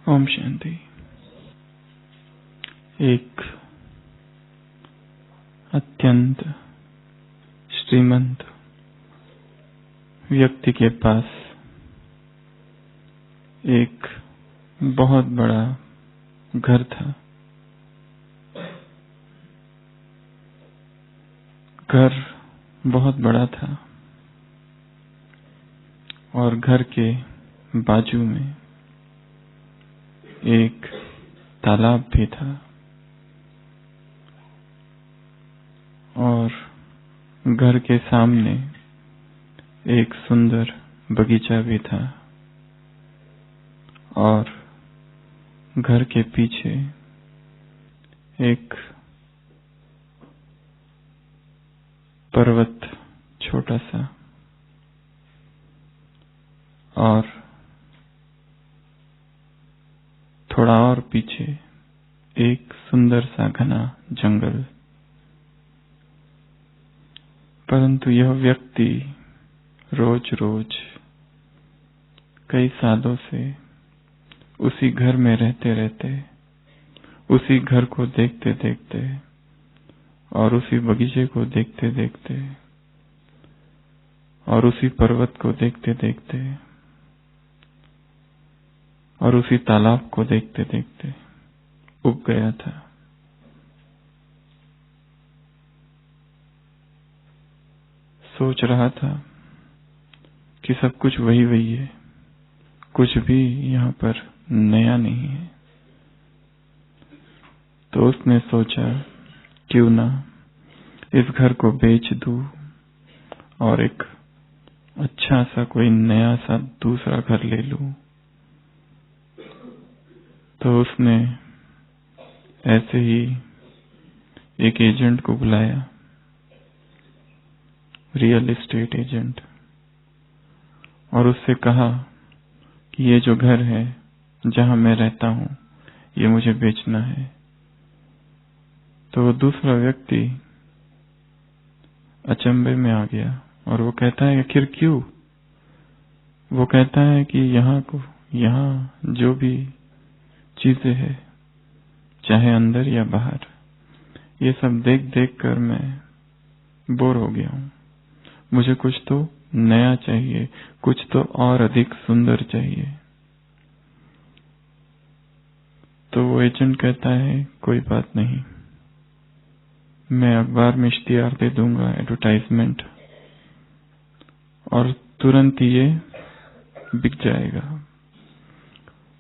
ओम शांति। एक अत्यंत श्रीमंत व्यक्ति के पास एक बहुत बड़ा घर था। घर बहुत बड़ा था और घर के बाजू में एक तालाब भी था और घर के सामने एक सुंदर बगीचा भी था और घर के पीछे एक पर्वत छोटा सा और थोड़ा और पीछे एक सुंदर सा घना जंगल। परंतु यह व्यक्ति रोज रोज कई सालों से उसी घर में रहते रहते, उसी घर को देखते देखते और उसी बगीचे को देखते देखते और उसी पर्वत को देखते देखते और उसी तालाब को देखते देखते उब गया था। सोच रहा था कि सब कुछ वही वही है, कुछ भी यहाँ पर नया नहीं है। तो उसने सोचा क्यों ना इस घर को बेच दूं और एक अच्छा सा कोई नया सा दूसरा घर ले लूं। तो उसने ऐसे ही एक एजेंट को बुलाया, रियल एस्टेट एजेंट, और उससे कहा कि ये जो घर है जहां मैं रहता हूं ये मुझे बेचना है। तो वो दूसरा व्यक्ति अचंभे में आ गया और वो कहता है आखिर क्यों? वो कहता है कि यहाँ जो भी चीजें हैं, चाहे अंदर या बाहर, ये सब देख देख कर मैं बोर हो गया हूँ। मुझे कुछ तो नया चाहिए, कुछ तो और अधिक सुंदर चाहिए। तो वो एजेंट कहता है कोई बात नहीं, मैं अखबार में इश्तिहार दे दूंगा, एडवर्टाइजमेंट, और तुरंत ये बिक जाएगा।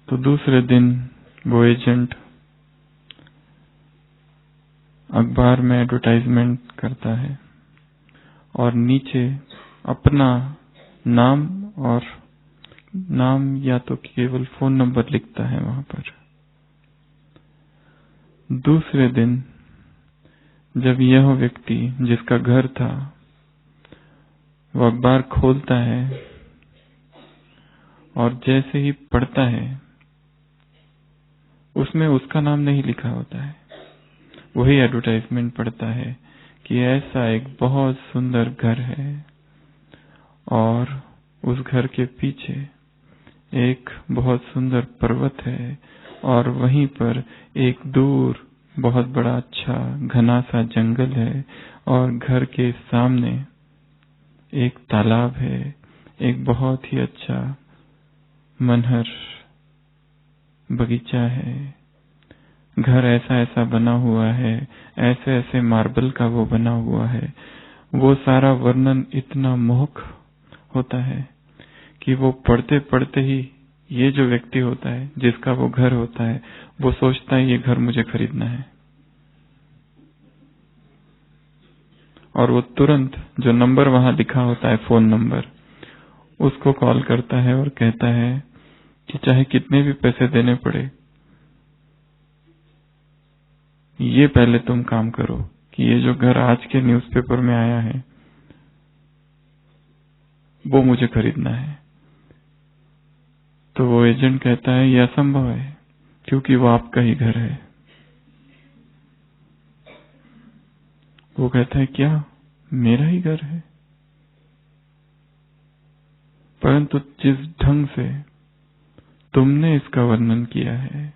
तो दूसरे दिन वो एजेंट अखबार में एडवर्टाइजमेंट करता है और नीचे अपना नाम या तो केवल फोन नंबर लिखता है वहां पर। दूसरे दिन जब यह व्यक्ति जिसका घर था वो अखबार खोलता है और जैसे ही पढ़ता है उसमें उसका नाम नहीं लिखा होता है। वही एडवर्टाइजमेंट पढ़ता है कि ऐसा एक बहुत सुंदर घर है और उस घर के पीछे एक बहुत सुंदर पर्वत है और वहीं पर एक दूर बहुत बड़ा अच्छा घना सा जंगल है और घर के सामने एक तालाब है, एक बहुत ही अच्छा मनहर बगीचा है। घर ऐसा ऐसा बना हुआ है, ऐसे ऐसे मार्बल का वो बना हुआ है। वो सारा वर्णन इतना मोहक होता है कि वो पढ़ते पढ़ते ही ये जो व्यक्ति होता है जिसका वो घर होता है वो सोचता है ये घर मुझे खरीदना है। और वो तुरंत जो नंबर वहां लिखा होता है, फोन नंबर, उसको कॉल करता है और कहता है कि चाहे कितने भी पैसे देने पड़े, ये पहले तुम काम करो कि ये जो घर आज के न्यूज़पेपर में आया है वो मुझे खरीदना है। तो वो एजेंट कहता है ये असंभव है क्योंकि वो आपका ही घर है। वो कहता है क्या मेरा ही घर है? परंतु जिस ढंग से तुमने इसका वर्णन किया है।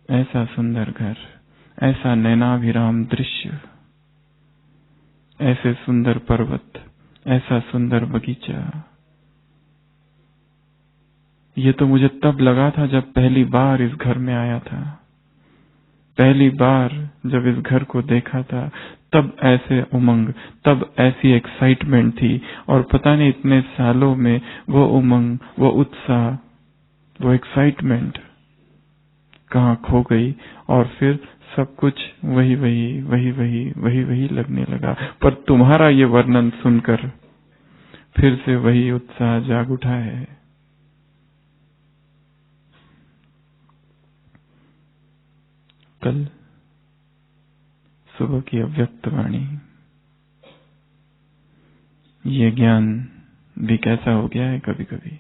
ऐसा सुंदर घर, ऐसा नैनाभिराम दृश्य, ऐसे सुंदर पर्वत, ऐसा सुंदर बगीचा। ये तो मुझे तब लगा था जब पहली बार इस घर में आया था। पहली बार जब इस घर को देखा था, तब ऐसे उमंग, तब ऐसी एक्साइटमेंट थी। और पता नहीं इतने सालों में वो उमंग, वो उत्साह, वो एक्साइटमेंट कहाँ खो गई। और फिर सब कुछ वही वही वही वही वही वही लगने लगा। पर तुम्हारा ये वर्णन सुनकर फिर से वही उत्साह जाग उठा है। कल सुबह की अव्यक्त वाणी, ये ज्ञान भी कैसा हो गया है कभी कभी।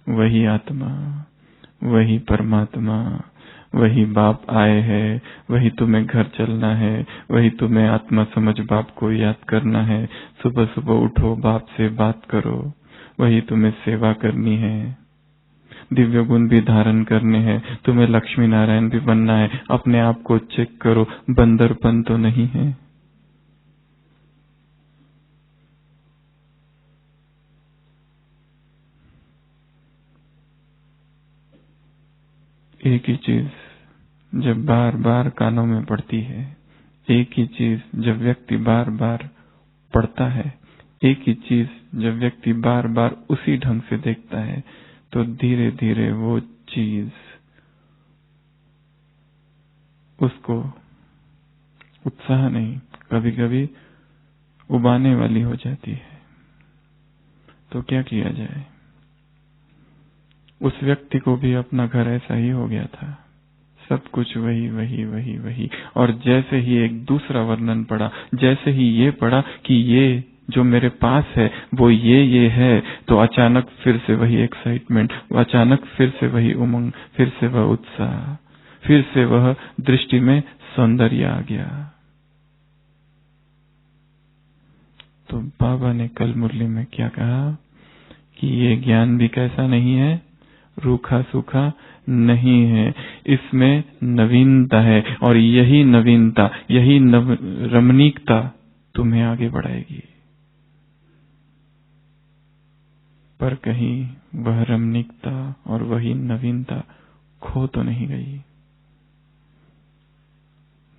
वही आत्मा, वही परमात्मा, वही बाप आए हैं, वही तुम्हें घर चलना है, वही तुम्हें आत्मा समझ बाप को याद करना है। सुबह सुबह उठो, बाप से बात करो, वही तुम्हें सेवा करनी है। दिव्य गुण भी धारण करने हैं, तुम्हें लक्ष्मी नारायण भी बनना है। अपने आप को चेक करो, बंदरपन तो नहीं है। एक ही चीज जब बार बार कानों में पड़ती है, एक ही चीज जब व्यक्ति बार बार पढ़ता है, एक ही चीज जब व्यक्ति बार बार उसी ढंग से देखता है, तो धीरे धीरे वो चीज उसको उत्साह नहीं, कभी कभी उबाने वाली हो जाती है। तो क्या किया जाए? उस व्यक्ति को भी अपना घर ऐसा ही हो गया था, सब कुछ वही वही वही वही। और जैसे ही एक दूसरा वर्णन पढ़ा, जैसे ही ये पढ़ा कि ये जो मेरे पास है वो ये है, तो अचानक फिर से वही एक्साइटमेंट, अचानक फिर से वही उमंग, फिर से वह उत्साह, फिर से वह दृष्टि में सौंदर्य आ गया। तो बाबा ने कल मुरली में क्या कहा कि ये ज्ञान भी कैसा नहीं है, रूखा सूखा नहीं है, इसमें नवीनता है। और यही नवीनता, यही रमणीकता तुम्हें आगे बढ़ाएगी। पर कहीं वह रमणीकता और वही नवीनता खो तो नहीं गई।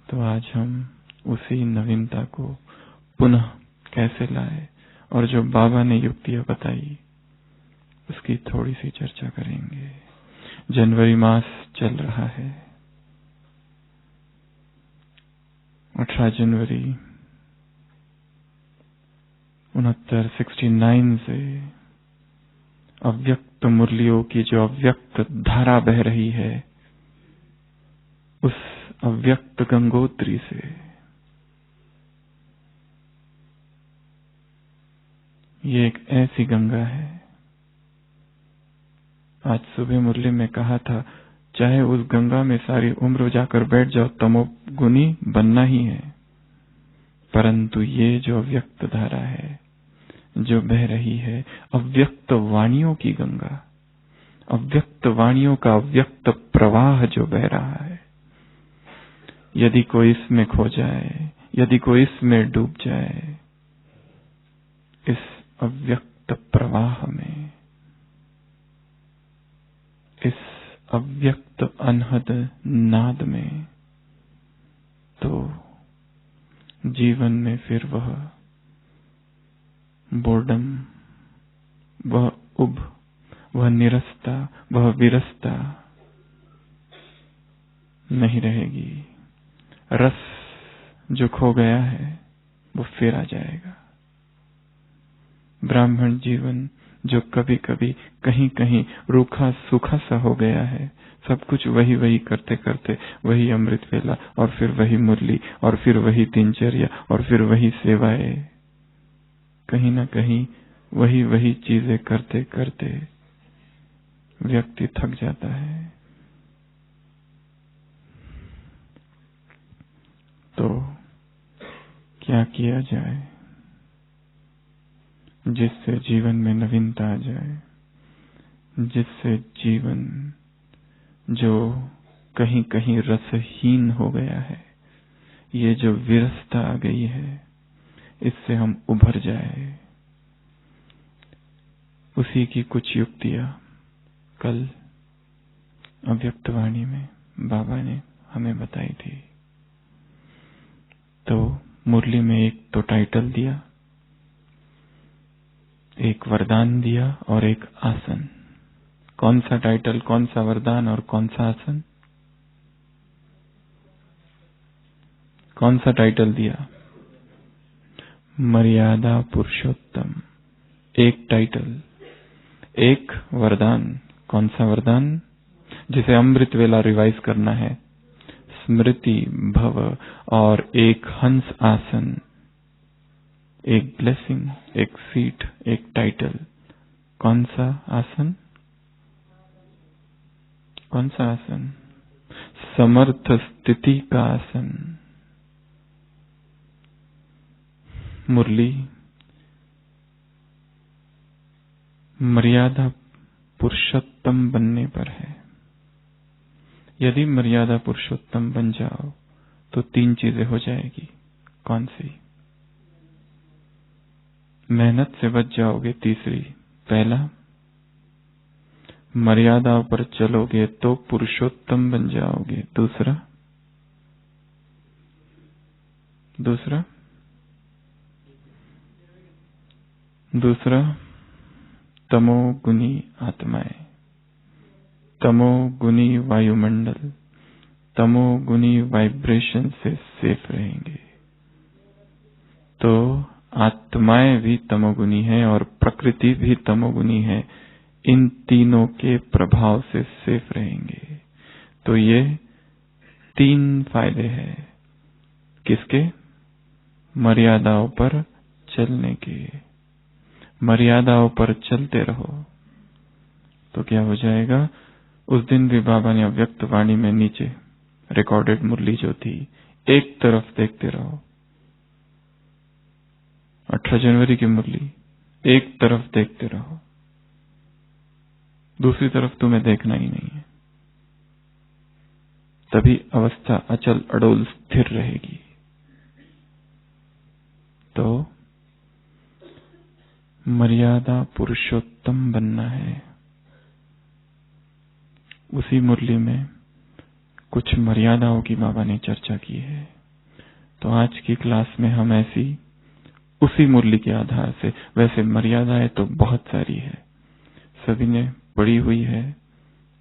तो आज हम उसी नवीनता को पुनः कैसे लाए, और जो बाबा ने युक्तियां बताई उसकी थोड़ी सी चर्चा करेंगे। जनवरी मास चल रहा है, 18 जनवरी 69 से अव्यक्त मुरलियों की जो अव्यक्त धारा बह रही है, उस अव्यक्त गंगोत्री से ये एक ऐसी गंगा है। आज सुबह मुरली में कहा था, चाहे उस गंगा में सारी उम्र जाकर बैठ जाओ, तमोगुनी बनना ही है। परंतु ये जो अव्यक्त धारा है, जो बह रही है, अव्यक्त वाणियों की गंगा, अव्यक्त वाणियों का अव्यक्त प्रवाह जो बह रहा है, यदि कोई इसमें खो जाए, यदि कोई इसमें डूब जाए, इस अव्यक्त प्रवाह में, इस अव्यक्त अनहद नाद में, तो जीवन में फिर वह बोर्डम, वह उब, वह निरस्ता, वह विरसता नहीं रहेगी। रस जो खो गया है वो फिर आ जाएगा। ब्राह्मण जीवन जो कभी कभी कहीं कहीं रूखा सूखा सा हो गया है, सब कुछ वही वही करते करते, वही अमृत वेला, और फिर वही मुरली, और फिर वही दिनचर्या, और फिर वही सेवाएं, कहीं ना कहीं वही वही चीजें करते करते व्यक्ति थक जाता है। तो क्या किया जाए जिससे जीवन में नवीनता आ जाए? जिससे जीवन जो कहीं कहीं रसहीन हो गया है, ये जो विरसता आ गई है, इससे हम उभर जाए। उसी की कुछ युक्तियां कल अव्यक्तवाणी में बाबा ने हमें बताई थी। तो मुरली में एक तो टाइटल दिया, एक वरदान दिया और एक आसन। कौन सा टाइटल, कौन सा वरदान और कौन सा आसन? कौन सा टाइटल दिया? मर्यादा पुरुषोत्तम। एक टाइटल, एक वरदान। कौन सा वरदान? जिसे अमृत वेला रिवाइज करना है। स्मृति भव और एक हंस आसन, एक ब्लेसिंग, एक सीट, एक टाइटल। कौन सा आसन? कौन सा आसन? समर्थ स्थिति का आसन। मुरली मर्यादा पुरुषोत्तम बनने पर है। यदि मर्यादा पुरुषोत्तम बन जाओ तो 3 चीजें हो जाएगी। कौन सी? मेहनत से बच जाओगे। तीसरी, पहला मर्यादा पर चलोगे तो पुरुषोत्तम बन जाओगे। दूसरा तमोगुनी आत्माएं, तमोगुनी वायुमंडल, तमोगुनी वाइब्रेशन से सेफ रहेंगे। तो आत्माएं भी तमोगुनी है और प्रकृति भी तमोगुनी है। इन तीनों के प्रभाव से सेफ रहेंगे। तो ये 3 फायदे हैं। किसके? मर्यादाओं पर चलने के। मर्यादाओं पर चलते रहो तो क्या हो जाएगा? उस दिन भी बाबा ने अव्यक्त वाणी में नीचे रिकॉर्डेड मुरली जो थी, एक तरफ देखते रहो। 18 जनवरी की मुरली, एक तरफ देखते रहो, दूसरी तरफ तुम्हें देखना ही नहीं है। तभी अवस्था अचल अडोल स्थिर रहेगी। तो मर्यादा पुरुषोत्तम बनना है। उसी मुरली में कुछ मर्यादाओं की बाबा ने चर्चा की है। तो आज की क्लास में हम ऐसी उसी मुरली के आधार से, वैसे मर्यादाएं तो बहुत सारी है, सभी ने पढ़ी हुई है,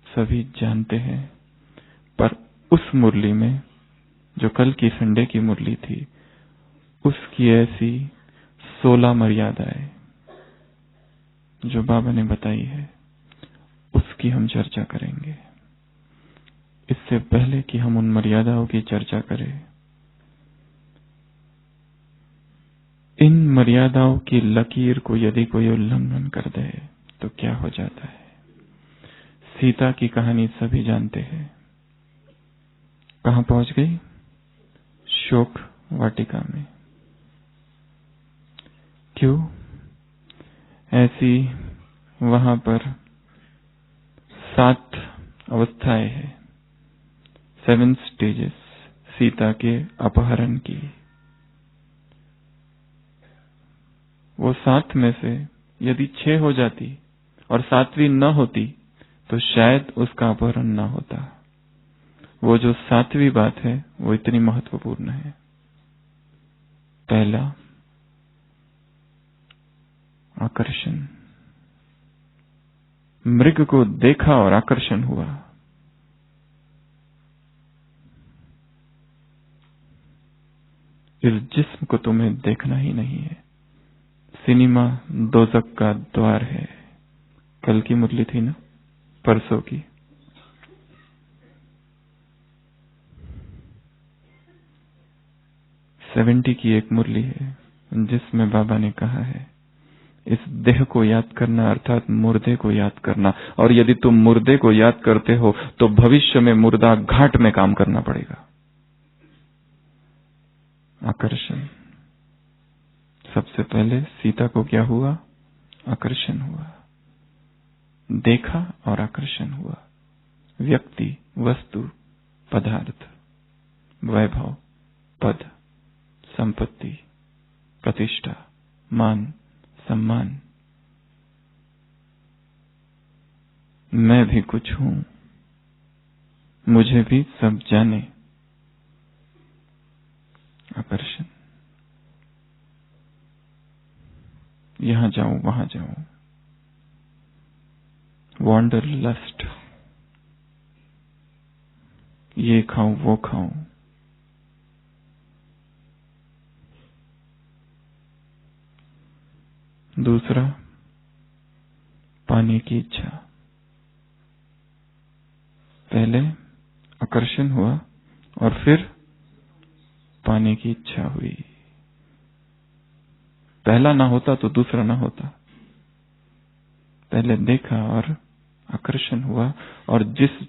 सभी जानते हैं, पर उस मुरली में जो कल की संडे की मुरली थी, उसकी ऐसी 16 मर्यादाएं जो बाबा ने बताई है, उसकी हम चर्चा करेंगे। इससे पहले कि हम उन मर्यादाओं की चर्चा करें, इन मर्यादाओं की लकीर को यदि कोई उल्लंघन कर दे तो क्या हो जाता है? सीता की कहानी सभी जानते हैं। कहां पहुंच गई? शोक वाटिका में। क्यों? ऐसी वहां पर 7 अवस्थाएं हैं, 7 स्टेजेस सीता के अपहरण की। वो 7 में से यदि 6 हो जाती और 7वीं न होती तो शायद उसका अपहरण न होता। वो जो 7वीं बात है वो इतनी महत्वपूर्ण है। पहला, आकर्षण। मृग को देखा और आकर्षण हुआ। इस जिस्म को तुम्हें देखना ही नहीं है। सिनेमा दोजक का द्वार है। कल की मुरली थी ना, परसों की। सेवेंटी की एक मुरली है जिसमें बाबा ने कहा है, इस देह को याद करना अर्थात मुर्दे को याद करना, और यदि तुम मुर्दे को याद करते हो तो भविष्य में मुर्दा घाट में काम करना पड़ेगा। आकर्षण। सबसे पहले सीता को क्या हुआ? आकर्षण हुआ। देखा और आकर्षण हुआ। व्यक्ति, वस्तु, पदार्थ, वैभव, पद, संपत्ति, प्रतिष्ठा, मान, सम्मान। मैं भी कुछ हूं, मुझे भी सब जाने। आकर्षण। यहां जाऊं, वहां जाऊं। Wanderlust. ये खाऊं, वो खाऊं। दूसरा, पाने की इच्छा। पहले आकर्षण हुआ और फिर पाने की इच्छा हुई। पहला ना होता तो दूसरा ना होता। पहले देखा और आकर्षण हुआ, और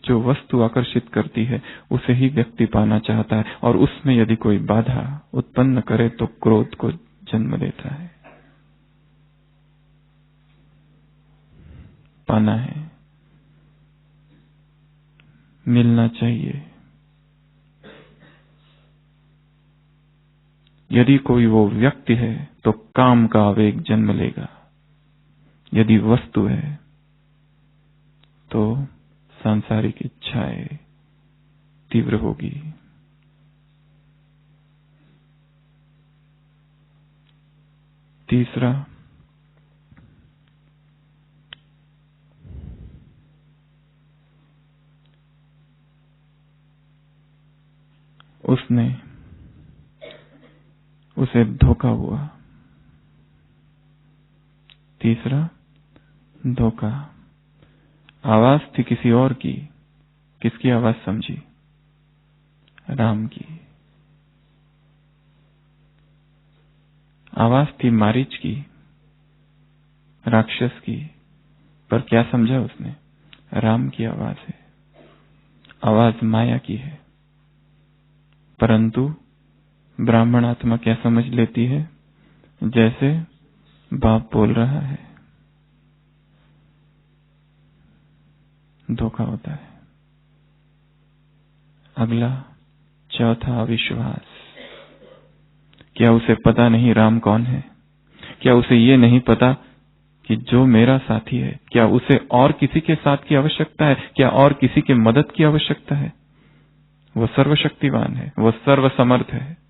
जो वस्तु आकर्षित करती है उसे ही व्यक्ति पाना चाहता है, और उसमें यदि कोई बाधा उत्पन्न करे तो क्रोध को जन्म देता है। पाना है, मिलना चाहिए। यदि कोई वो व्यक्ति है तो काम का आवेग जन्म लेगा। यदि वस्तु है तो सांसारिक इच्छाएं तीव्र होगी। तीसरा, उसे धोखा हुआ। तीसरा, धोखा। आवाज थी किसी और की। किसकी आवाज समझी? राम की। आवाज थी मारीच की, राक्षस की, पर क्या समझा उसने? राम की आवाज है। आवाज माया की है, परंतु ब्राह्मण आत्मा क्या समझ लेती है? जैसे बाप बोल रहा है। धोखा होता है। अगला, चौथा, अविश्वास। क्या उसे पता नहीं राम कौन है? क्या उसे ये नहीं पता कि जो मेरा साथी है, क्या उसे और किसी के साथ की आवश्यकता है? क्या और किसी के मदद की आवश्यकता है? वो सर्वशक्तिवान है, वो सर्वसमर्थ है।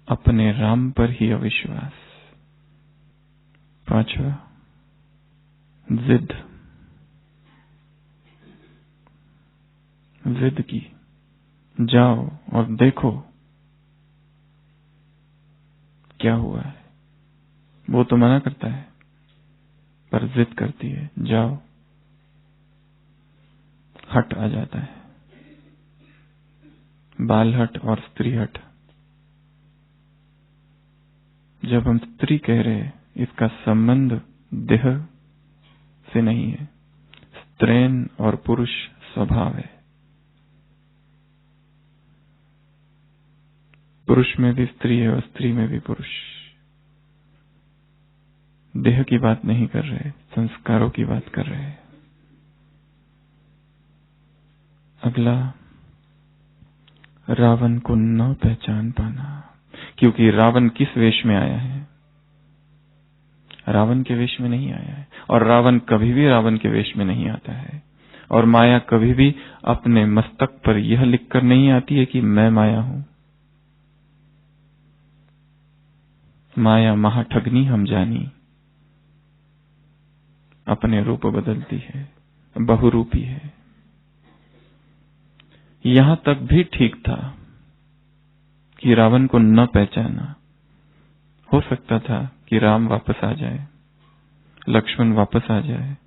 अपने राम पर ही अविश्वास। पांचवा, जिद। जिद की, जाओ और देखो क्या हुआ है। वो तो मना करता है, पर जिद करती है, जाओ। हट आ जाता है, बाल हट और स्त्री हट। जब हम स्त्री कह रहे हैं, इसका संबंध देह से नहीं है। स्त्रैन और पुरुष स्वभाव है। पुरुष में भी स्त्री है और स्त्री में भी पुरुष। देह की बात नहीं कर रहे, संस्कारों की बात कर रहे हैं। अगला, रावण को न पहचान पाना। क्योंकि रावण किस वेश में आया है? रावण के वेश में नहीं आया है, और रावण कभी भी रावण के वेश में नहीं आता है। और माया कभी भी अपने मस्तक पर यह लिखकर नहीं आती है कि मैं माया हूं। माया महाठगनी हम जानी, अपने रूप बदलती है, बहुरूपी है। यहां तक भी ठीक था कि रावण को न पहचाना। हो सकता था कि राम वापस आ जाए, लक्ष्मण वापस आ जाए।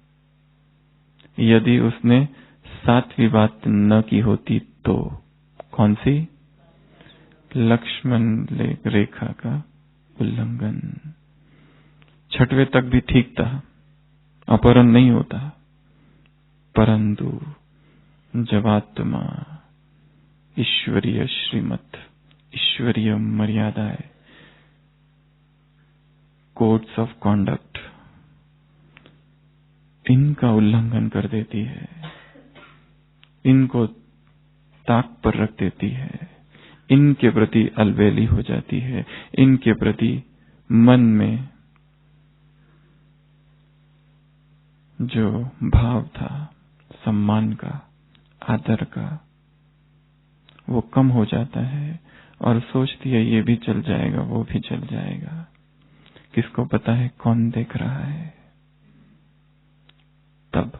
यदि उसने सातवीं बात न की होती तो। कौन सी? लक्ष्मण रेखा का उल्लंघन। छठवें तक भी ठीक था, अपहरण नहीं होता। परंतु जब आत्मा ईश्वरीय श्रीमत, ईश्वरीय मर्यादाएं, कोड्स ऑफ कॉन्डक्ट इनका उल्लंघन कर देती है, इनको ताक पर रख देती है, इनके प्रति अलबेली हो जाती है, इनके प्रति मन में जो भाव था सम्मान का, आदर का, वो कम हो जाता है और सोचती है ये भी चल जाएगा, वो भी चल जाएगा। किसको पता है कौन देख रहा है? तब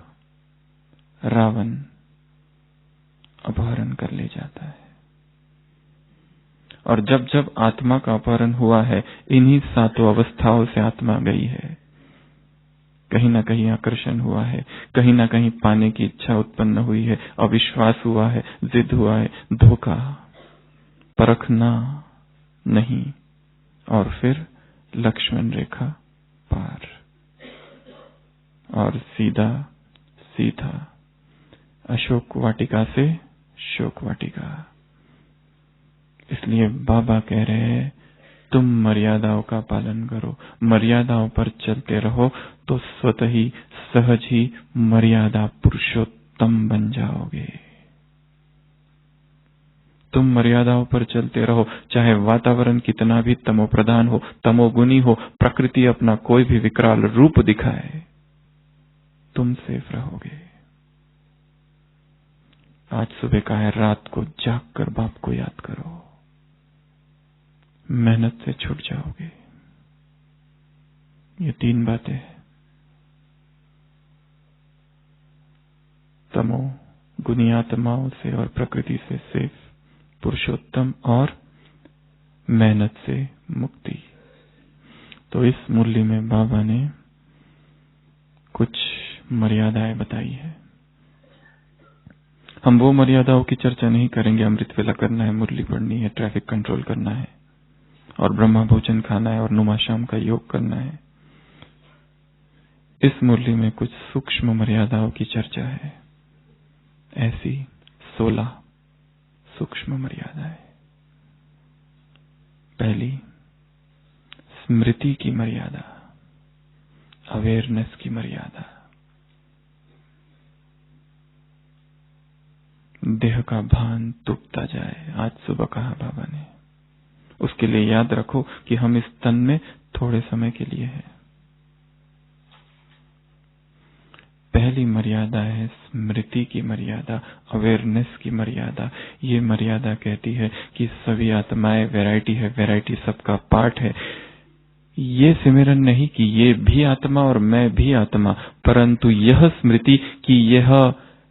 रावण अपहरण कर ले जाता है। और जब जब आत्मा का अपहरण हुआ है, इन्हीं सातों अवस्थाओं से आत्मा गई है। कहीं ना कहीं आकर्षण हुआ है, कहीं ना कहीं पाने की इच्छा उत्पन्न हुई है, अविश्वास हुआ है, जिद हुआ है, धोखा, परखना नहीं, और फिर लक्ष्मण रेखा पार और सीधा सीधा अशोक वाटिका से शोक वाटिका। इसलिए बाबा कह रहे हैं तुम मर्यादाओं का पालन करो, मर्यादाओं पर चलते रहो तो स्वतः ही सहज ही मर्यादा पुरुषोत्तम बन जाओगे। तुम मर्यादाओं पर चलते रहो, चाहे वातावरण कितना भी तमोप्रधान हो, तमोगुनी हो, प्रकृति अपना कोई भी विकराल रूप दिखाए, तुम सेफ रहोगे। आज सुबह का है, रात को जाग कर बाप को याद करो, मेहनत से छूट जाओगे। ये 3 बातें हैं, तमो गुनी आत्माओं से और प्रकृति से सेफ, पुरुषोत्तम और मेहनत से मुक्ति। तो इस मुरली में बाबा ने कुछ मर्यादाएं बताई है। हम वो मर्यादाओं की चर्चा नहीं करेंगे। अमृत वेला करना है, मुरली पढ़नी है, ट्रैफिक कंट्रोल करना है और ब्रह्मा भोजन खाना है और नुमा शाम का योग करना है। इस मुरली में कुछ सूक्ष्म मर्यादाओं की चर्चा है। ऐसी 16 सूक्ष्म मर्यादाएं। पहली, स्मृति की मर्यादा, अवेयरनेस की मर्यादा। देह का भान टूटता जाए, आज सुबह कहा बाबा ने। उसके लिए याद रखो कि हम इस तन में थोड़े समय के लिए हैं। पहली मर्यादा है स्मृति की मर्यादा, अवेयरनेस की मर्यादा। ये मर्यादा कहती है कि सभी आत्माएं वैरायटी है, वैरायटी सबका पार्ट है। ये सिमरन नहीं कि ये भी आत्मा और मैं भी आत्मा, परंतु यह स्मृति कि यह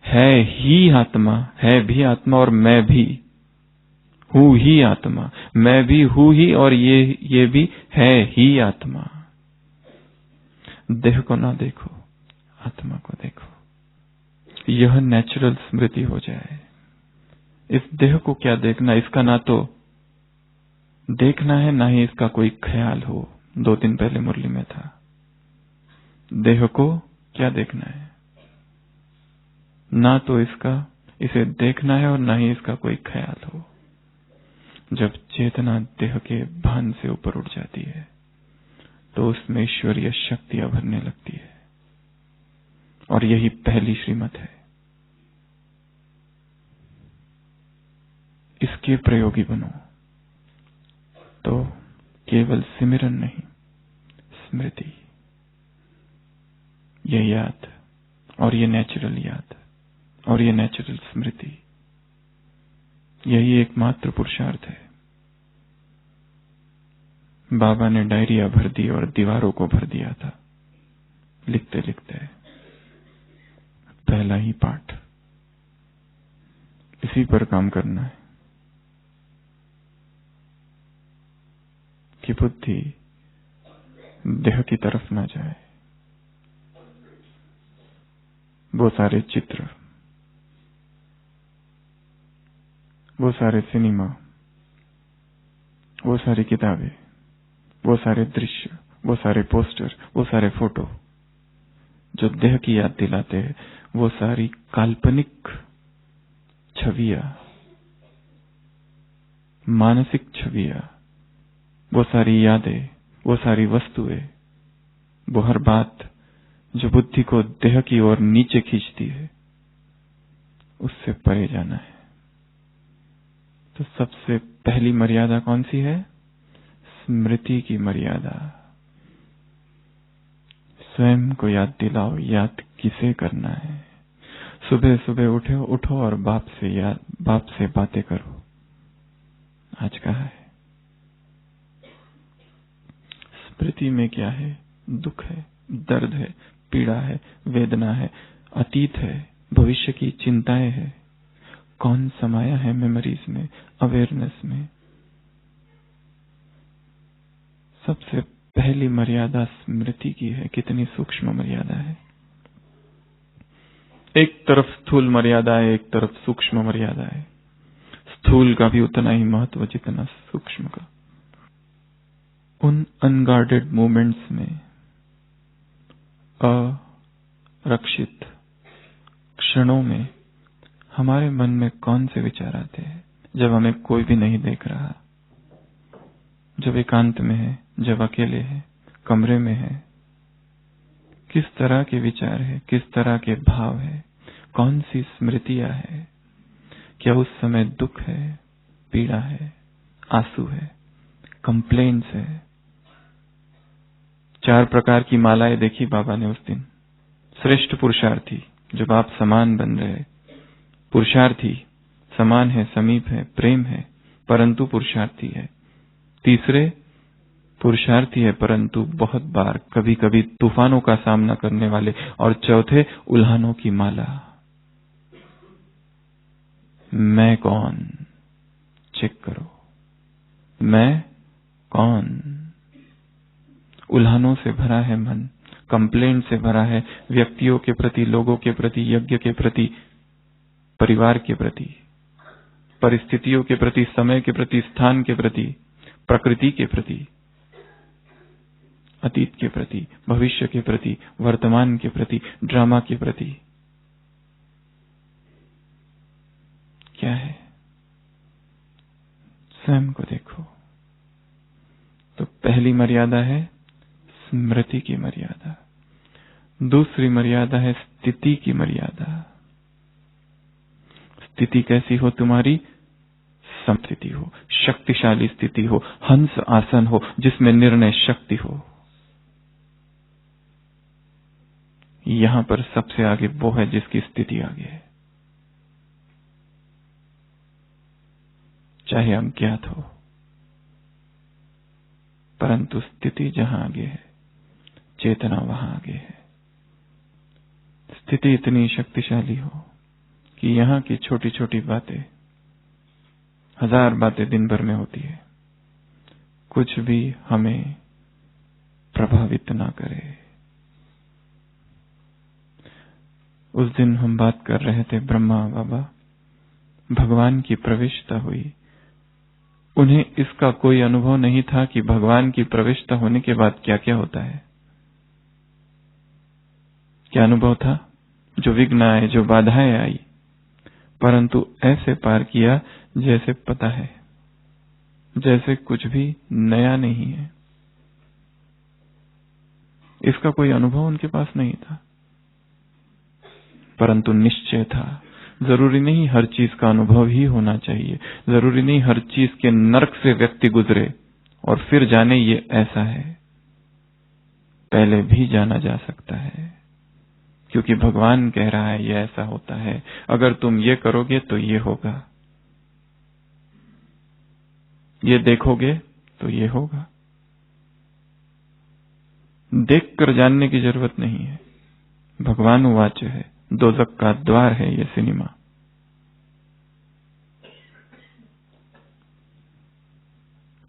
है ही आत्मा, है भी आत्मा और मैं भी हूँ ही आत्मा, मैं भी हूँ ही और ये भी है ही आत्मा। देह को ना देखो, आत्मा को देखो। यह नेचुरल स्मृति हो जाए। इस देह को क्या देखना, इसका ना तो देखना है ना ही इसका कोई ख्याल हो। 2 दिन पहले मुरली में था, देह को क्या देखना है, ना तो इसे देखना है और ना ही इसका कोई ख्याल हो। जब चेतना देह के भान से ऊपर उठ जाती है तो उसमें ईश्वरीय शक्तियां भरने लगती है और यही पहली श्रीमत है। इसके प्रयोगी बनो तो केवल सिमरन नहीं, स्मृति, ये याद और ये नेचुरल याद और ये नेचुरल स्मृति, यही एकमात्र पुरुषार्थ है। बाबा ने डायरिया भर दी और दीवारों को भर दिया था, लिखते लिखते। पहला ही पाठ, इसी पर काम करना है कि बुद्धि देह की तरफ ना जाए। वो सारे चित्र, वो सारे सिनेमा, वो सारी किताबें, वो सारे दृश्य, वो सारे पोस्टर, वो सारे फोटो जो देह की याद दिलाते हैं, वो सारी काल्पनिक छवियां, मानसिक छवियां, वो सारी यादें, वो सारी वस्तुएं, वो हर बात जो बुद्धि को देह की ओर नीचे खींचती है, उससे परे जाना है। तो सबसे पहली मर्यादा कौन सी है? स्मृति की मर्यादा। स्वयं को याद दिलाओ, याद किसे करना है। सुबह सुबह उठो और बाप से बातें करो। आज कहा है स्मृति में क्या है? दुख है, दर्द है, पीड़ा है, वेदना है, अतीत है, भविष्य की चिंताएं है। कौन समाया है मेमोरीज में, अवेयरनेस में? सबसे पहली मर्यादा स्मृति की है। कितनी सूक्ष्म मर्यादा है। एक तरफ स्थूल मर्यादा है, एक तरफ सूक्ष्म मर्यादा है। स्थूल का भी उतना ही महत्व जितना सूक्ष्म का। उन अनगार्डेड मोमेंट्स में, अरक्षित क्षणों में हमारे मन में कौन से विचार आते हैं? जब हमें कोई भी नहीं देख रहा, जब एकांत में है, जब अकेले है, कमरे में है, किस तरह के विचार है, किस तरह के भाव है, कौन सी स्मृतियां है? क्या उस समय दुख है, पीड़ा है, आंसू है, कंप्लेंट्स है? 4 प्रकार की मालाएं देखी बाबा ने उस दिन। श्रेष्ठ पुरुषार्थी, जब आप समान बन रहे, पुरुषार्थी समान है, समीप है, प्रेम है, परंतु पुरुषार्थी है। तीसरे पुरुषार्थी है, परंतु बहुत बार कभी कभी तूफानों का सामना करने वाले। और चौथे उल्हानों की माला। मैं कौन? चेक करो, मैं कौन? उल्हानों से भरा है मन, कंप्लेंट से भरा है, व्यक्तियों के प्रति, लोगों के प्रति, यज्ञ के प्रति, परिवार के प्रति, परिस्थितियों के प्रति, समय के प्रति, स्थान के प्रति, प्रकृति के प्रति, अतीत के प्रति, भविष्य के प्रति, वर्तमान के प्रति, ड्रामा के प्रति। क्या है? स्वयं को देखो। तो पहली मर्यादा है स्मृति की मर्यादा। दूसरी मर्यादा है स्थिति की मर्यादा। स्थिति कैसी हो तुम्हारी? समस्थिति हो, शक्तिशाली स्थिति हो, हंस आसन हो, जिसमें निर्णय शक्ति हो। यहां पर सबसे आगे वो है जिसकी स्थिति आगे है, चाहे अज्ञात हो, परंतु स्थिति जहां आगे है, चेतना वहां आगे है। स्थिति इतनी शक्तिशाली हो कि यहां की छोटी छोटी बातें, 1000 बातें दिन भर में होती है, कुछ भी हमें प्रभावित ना करे। उस दिन हम बात कर रहे थे, ब्रह्मा बाबा भगवान की प्रविष्टता हुई। उन्हें इसका कोई अनुभव नहीं था कि भगवान की प्रविष्टता होने के बाद क्या क्या होता है। क्या अनुभव था? जो विघ्न आए, जो बाधाएं आई, परंतु ऐसे पार किया जैसे पता है, जैसे कुछ भी नया नहीं है। इसका कोई अनुभव उनके पास नहीं था, परंतु निश्चय था। जरूरी नहीं हर चीज का अनुभव ही होना चाहिए, जरूरी नहीं हर चीज के नरक से व्यक्ति गुजरे और फिर जाने ये ऐसा है। पहले भी जाना जा सकता है, क्योंकि भगवान कह रहा है ये ऐसा होता है, अगर तुम ये करोगे तो ये होगा, ये देखोगे तो ये होगा। देखकर जानने की जरूरत नहीं है। भगवान वाच्य है, दोजक का द्वार है ये सिनेमा।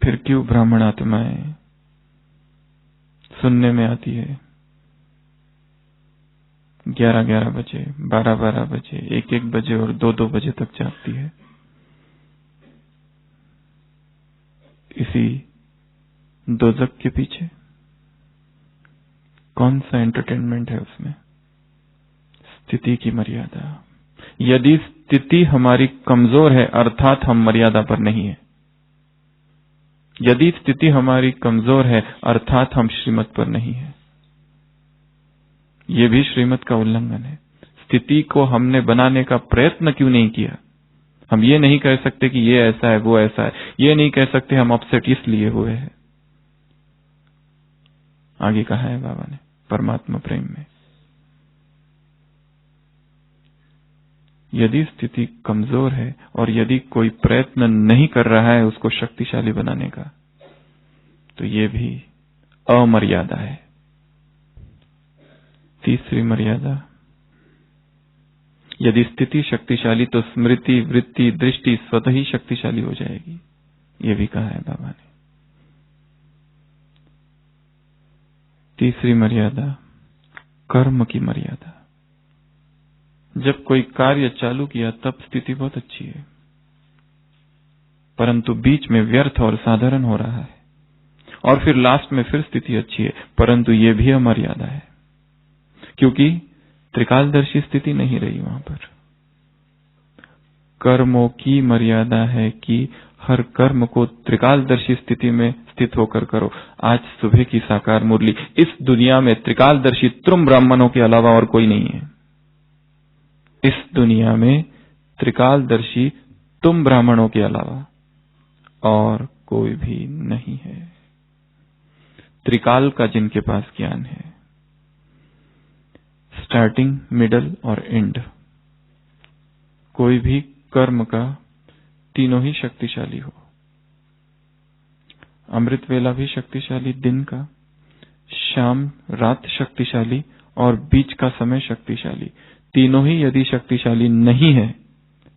फिर क्यों ब्राह्मण आत्माएं सुनने में आती है? 11-11 बजे, 12-12 बजे, 1-1 बजे और 2-2 बजे तक जागती है। इसी दोजक के पीछे कौन सा एंटरटेनमेंट है उसमें? स्थिति की मर्यादा। यदि स्थिति हमारी कमजोर है, अर्थात हम मर्यादा पर नहीं है। यदि स्थिति हमारी कमजोर है, अर्थात हम श्रीमत पर नहीं है। ये भी श्रीमत का उल्लंघन है। स्थिति को हमने बनाने का प्रयत्न क्यों नहीं किया? हम ये नहीं कह सकते कि ये ऐसा है, वो ऐसा है। ये नहीं कह सकते हम अपसेट इसलिए हुए हैं। आगे कहा है बाबा ने परमात्मा प्रेम में, यदि स्थिति कमजोर है और यदि कोई प्रयत्न नहीं कर रहा है उसको शक्तिशाली बनाने का, तो ये भी अमर्यादा है। तीसरी मर्यादा, यदि स्थिति शक्तिशाली तो स्मृति, वृत्ति, दृष्टि स्वतः ही शक्तिशाली हो जाएगी। ये भी कहा है बाबा ने। तीसरी मर्यादा, कर्म की मर्यादा। जब कोई कार्य चालू किया तब स्थिति बहुत अच्छी है, परंतु बीच में व्यर्थ और साधारण हो रहा है, और फिर लास्ट में फिर स्थिति अच्छी है, परंतु ये भी अमर्यादा है, क्योंकि त्रिकालदर्शी स्थिति नहीं रही वहां पर। कर्मों की मर्यादा है कि हर कर्म को त्रिकालदर्शी स्थिति में स्थित होकर करो। आज सुबह की साकार मुरली, इस दुनिया में त्रिकालदर्शी तुम ब्राह्मणों के अलावा और कोई नहीं है। इस दुनिया में त्रिकालदर्शी तुम ब्राह्मणों के अलावा और कोई भी नहीं है। त्रिकाल का जिनके पास ज्ञान है, स्टार्टिंग, मिडल और एंड, कोई भी कर्म का तीनों ही शक्तिशाली हो। अमृत वेला भी शक्तिशाली, दिन का, शाम रात शक्तिशाली और बीच का समय शक्तिशाली। तीनों ही यदि शक्तिशाली नहीं है,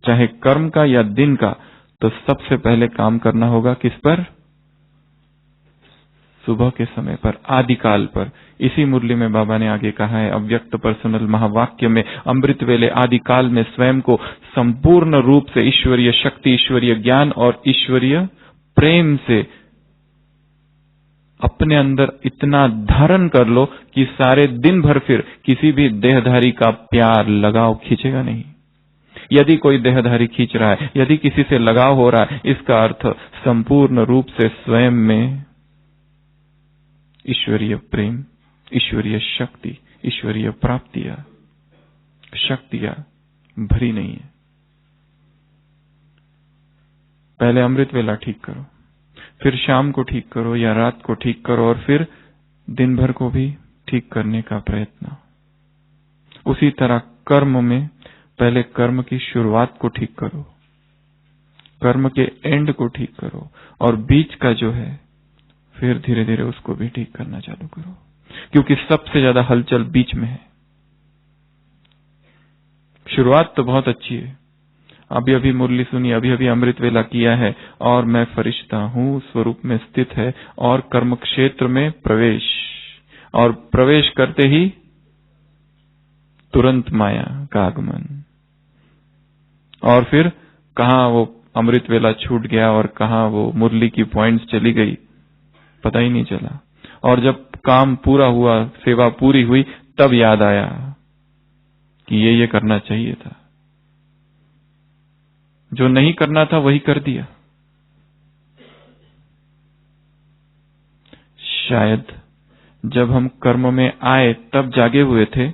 चाहे कर्म का या दिन का, तो सबसे पहले काम करना होगा किस पर? सुबह के समय पर, आदिकाल पर। इसी मुरली में बाबा ने आगे कहा है, अव्यक्त पर्सनल महावाक्य में, अमृत वेले आदिकाल में स्वयं को संपूर्ण रूप से ईश्वरीय शक्ति, ईश्वरीय ज्ञान और ईश्वरीय प्रेम से अपने अंदर इतना धारण कर लो कि सारे दिन भर फिर किसी भी देहधारी का प्यार, लगाव खींचेगा नहीं। यदि कोई देहधारी खींच रहा है, यदि किसी से लगाव हो रहा है, इसका अर्थ संपूर्ण रूप से स्वयं में ईश्वरीय प्रेम, ईश्वरीय शक्ति, ईश्वरीय प्राप्तियां, शक्तियां भरी नहीं है। पहले अमृत वेला ठीक करो, फिर शाम को ठीक करो या रात को ठीक करो, और फिर दिन भर को भी ठीक करने का प्रयत्न। उसी तरह कर्म में पहले कर्म की शुरुआत को ठीक करो, कर्म के एंड को ठीक करो, और बीच का जो है फिर धीरे धीरे उसको भी ठीक करना चालू करो, क्योंकि सबसे ज्यादा हलचल बीच में है। शुरुआत तो बहुत अच्छी है, अभी अभी मुरली सुनी, अभी अभी अमृत वेला किया है, और मैं फरिश्ता हूं स्वरूप में स्थित है, और कर्म क्षेत्र में प्रवेश, और प्रवेश करते ही तुरंत माया का आगमन, और फिर कहां वो अमृत वेला छूट गया और कहां वो मुरली की पॉइंट्स चली गई, पता ही नहीं चला। और जब काम पूरा हुआ, सेवा पूरी हुई, तब याद आया कि ये करना चाहिए था। जो नहीं करना था वही कर दिया। शायद जब हम कर्म में आए तब जागे हुए थे,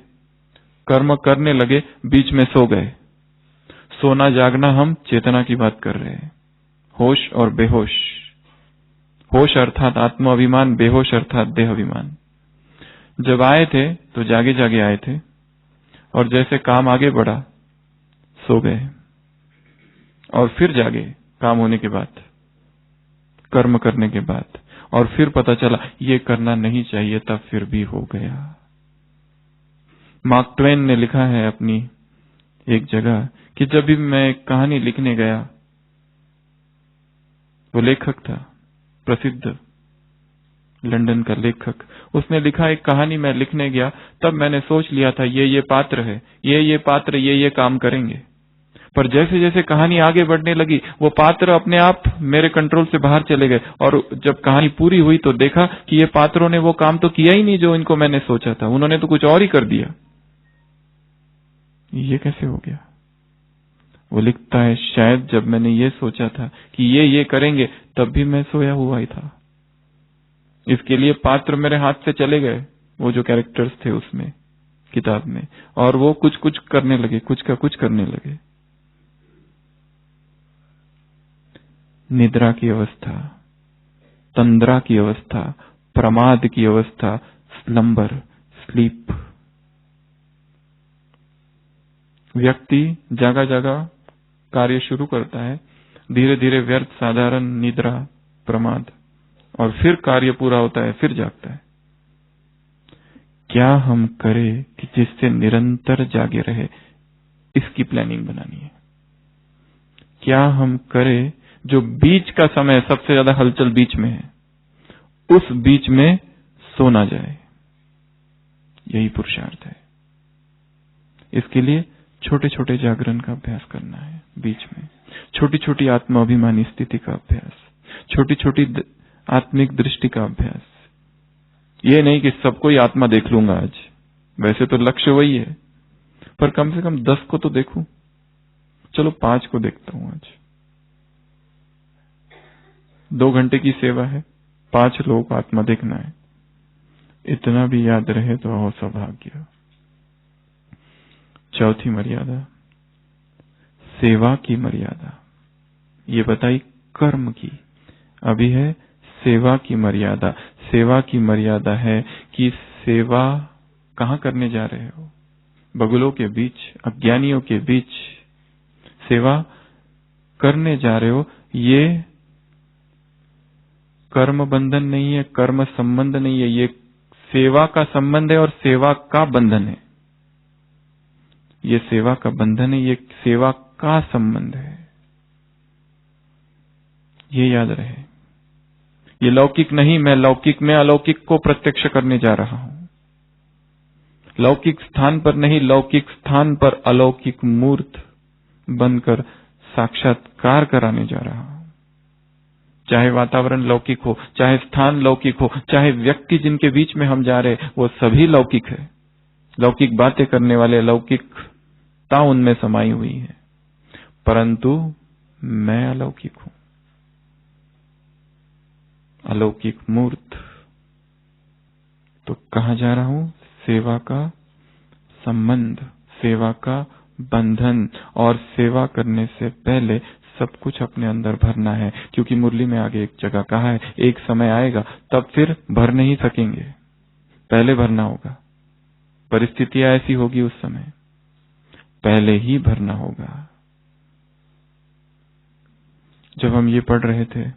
कर्म करने लगे, बीच में सो गए। सोना जागना हम चेतना की बात कर रहे हैं, होश और बेहोश। होश अर्थात आत्माभिमान, बेहोश अर्थात देह अभिमान। जब आए थे तो जागे जागे आए थे, और जैसे काम आगे बढ़ा सो गए, और फिर जागे काम होने के बाद, कर्म करने के बाद, और फिर पता चला ये करना नहीं चाहिए था, फिर भी हो गया। मार्क ट्वेन ने लिखा है अपनी एक जगह कि जब भी मैं कहानी लिखने गया, वो लेखक था, प्रसिद्ध लंदन का लेखक, उसने लिखा एक कहानी मैं लिखने गया, तब मैंने सोच लिया था ये पात्र है, ये पात्र ये काम करेंगे। पर जैसे जैसे कहानी आगे बढ़ने लगी, वो पात्र अपने आप मेरे कंट्रोल से बाहर चले गए, और जब कहानी पूरी हुई तो देखा कि ये पात्रों ने वो काम तो किया ही नहीं जो इनको मैंने सोचा था, उन्होंने तो कुछ और ही कर दिया। ये कैसे हो गया? वो लिखता है, शायद जब मैंने ये सोचा था कि ये करेंगे, तब भी मैं सोया हुआ ही था। इसके लिए पात्र मेरे हाथ से चले गए, वो जो कैरेक्टर्स थे उसमें, किताब में, और वो कुछ कुछ करने लगे, कुछ का कुछ करने लगे। निद्रा की अवस्था, तंद्रा की अवस्था, प्रमाद की अवस्था, स्लंबर, स्लीप। व्यक्ति जागा जागा कार्य शुरू करता है, धीरे धीरे व्यर्थ साधारण निद्रा, प्रमाद, और फिर कार्य पूरा होता है, फिर जागता है। क्या हम करें कि जिससे निरंतर जागे रहे, इसकी प्लानिंग बनानी है। क्या हम करें जो बीच का समय सबसे ज्यादा हलचल बीच में है, उस बीच में सो ना जाए। यही पुरुषार्थ है। इसके लिए छोटे छोटे जागरण का अभ्यास करना है, बीच में छोटी छोटी आत्माभिमानी स्थिति का अभ्यास, छोटी छोटी आत्मिक दृष्टि का अभ्यास। ये नहीं कि सबको ही आत्मा देख लूंगा आज, वैसे तो लक्ष्य वही है, पर कम से कम 10 को तो देखूं। चलो 5 को देखता हूं आज। 2 घंटे की सेवा है, 5 लोगों को आत्मा देखना है। इतना भी याद रहे तो हो सौभाग्य। चौथी मर्यादा, सेवा की मर्यादा। ये बताई कर्म की, अभी है सेवा की मर्यादा। सेवा की मर्यादा है कि सेवा कहां करने जा रहे हो? बगुलों के बीच, अज्ञानियों के बीच सेवा करने जा रहे हो। ये कर्म बंधन नहीं है, कर्म संबंध नहीं है, ये सेवा का संबंध है और सेवा का बंधन है। ये सेवा का बंधन है, ये सेवा का संबंध है। ये याद रहे। ये लौकिक नहीं, मैं लौकिक में अलौकिक को प्रत्यक्ष करने जा रहा हूं। लौकिक स्थान पर नहीं, लौकिक स्थान पर अलौकिक मूर्त बनकर साक्षात्कार कराने जा रहा हूं। चाहे वातावरण लौकिक हो, चाहे स्थान लौकिक हो, चाहे व्यक्ति जिनके बीच में हम जा रहे हैं वो सभी लौकिक है। लौकिक बातें करने वाले, लौकिकता उनमें समाई हुई है, परंतु मैं अलौकिक हूं, अलौकिक मूर्त। तो कहां जा रहा हूं? सेवा का संबंध, सेवा का बंधन, और सेवा करने से पहले सब कुछ अपने अंदर भरना है। क्योंकि मुरली में आगे एक जगह कहा है, एक समय आएगा तब फिर भर नहीं सकेंगे, पहले भरना होगा। परिस्थितियां ऐसी होगी उस समय, पहले ही भरना होगा। जब हम ये पढ़ रहे थे,